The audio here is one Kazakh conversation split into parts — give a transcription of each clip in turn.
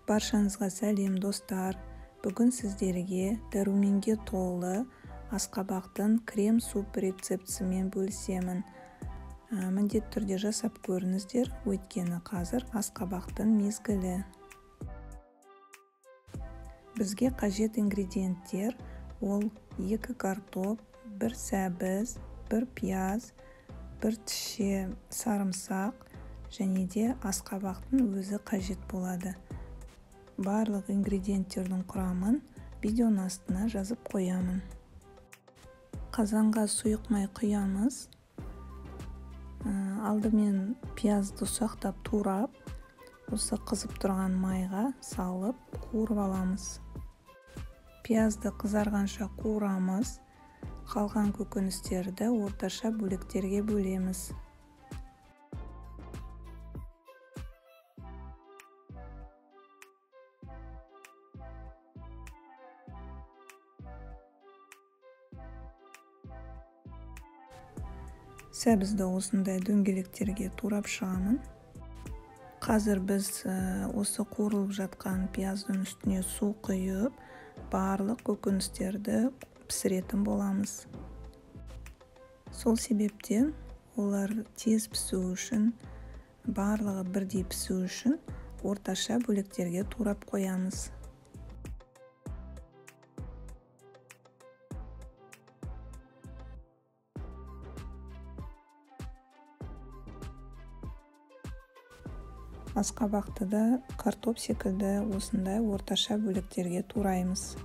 Баршаңызға сәлем достар. Бүгін сіздерге дәруменге толы асқабақтың крем суп рецептісімен бөлісемін. Міндетті түрде жасап көріңіздер, өйткені қазір асқабақтың мезгілі. Бізге қажет ингредиенттер ол 2 картоп, 1 сәбіз, 1 пияз, 1 тіше сарымсақ және де асқабақтың өзі қажет болады. Барлық ингредиенттердің құрамын видеоның астына жазып қоямын. Қазанға сұйық май құямыз. Алдымен пиязды ұсақтап турап, осы қызып тұрған майға салып қуырып аламыз. Пиязды қызарғанша қуырамыз. Қалған көкөністерді орташа бөліктерге бөлеміз. Сәбізді осындай дөңгелектерге турап шығамын. Қазір біз осы қуырылып жатқан пияздың үстіне су құйып, барлық көкөністерді пісіретін боламыз. Сол себептен олар тез пісу үшін, барлығы бірдей пісу үшін орташа бөліктерге турап қоямыз. Асқабақты да картоп секілді осындай орташа бөліктерге тураймыз.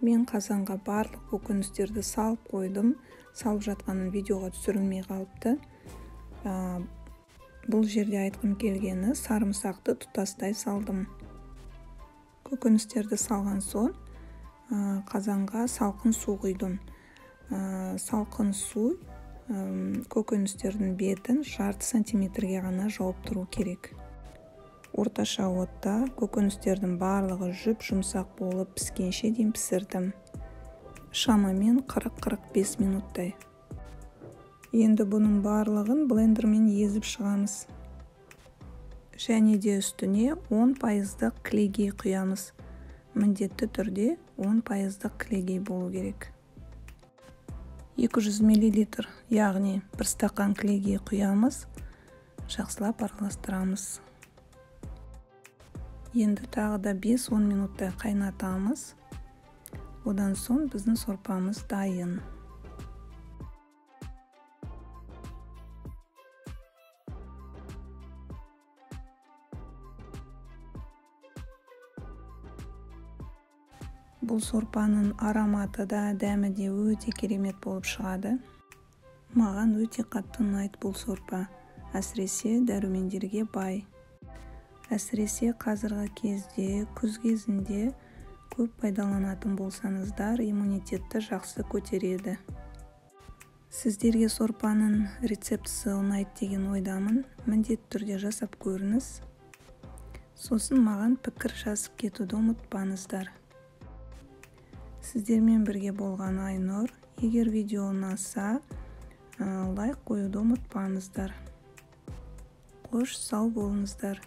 Мен қазанға барлық көкөністерді салып қойдым. Салып жатқанын видеоға түсірілмей қалыпты. Бұл жерде айтқым келгені сарымсақты тұтастай салдым. Көкөністерді салған соң қазанға салқын су құйдым. Салқын су көкөністердің бетін жарты сантиметрге ғана жауып тұру керек. Орташа отта көкөністердің барлығы жұп-жұмсақ болып піскенше дейін пісірдім. Шамамен 40-45 минуттай. Енді бұның барлығын блендермен езіп шығамыз. Және де үстіне 10% клегей құямыз. Міндетті түрде 10% клегей болу керек. 200 мл, яғни 1 стақан клегей құямыз. Жақсылап араластырамыз. Енді тағы да 5-10 минуттай қайнатамыз. Одан соң біздің сорпамыз дайын. Бұл сорпаның ароматы да, дәмі де өте керемет болып шығады. Маған өте қатты ұнайды бұл сорпа. Әсіресе дәрумендерге бай. Әсіресе қазіргі кезде, күз кезінде көп пайдаланатын болсаңыздар, иммунитетті жақсы көтереді. Сіздерге сорпаның рецептісі ұнайды деген ойдамын. Міндетті түрде жасап көріңіз. Сосын маған пікір жазып кетуді ұмытпаңыздар. Сіздермен бірге болған Айнұр. Егер видео ұнаса, лайк қоюды ұмытпаңыздар. Қош сау болыңыздар.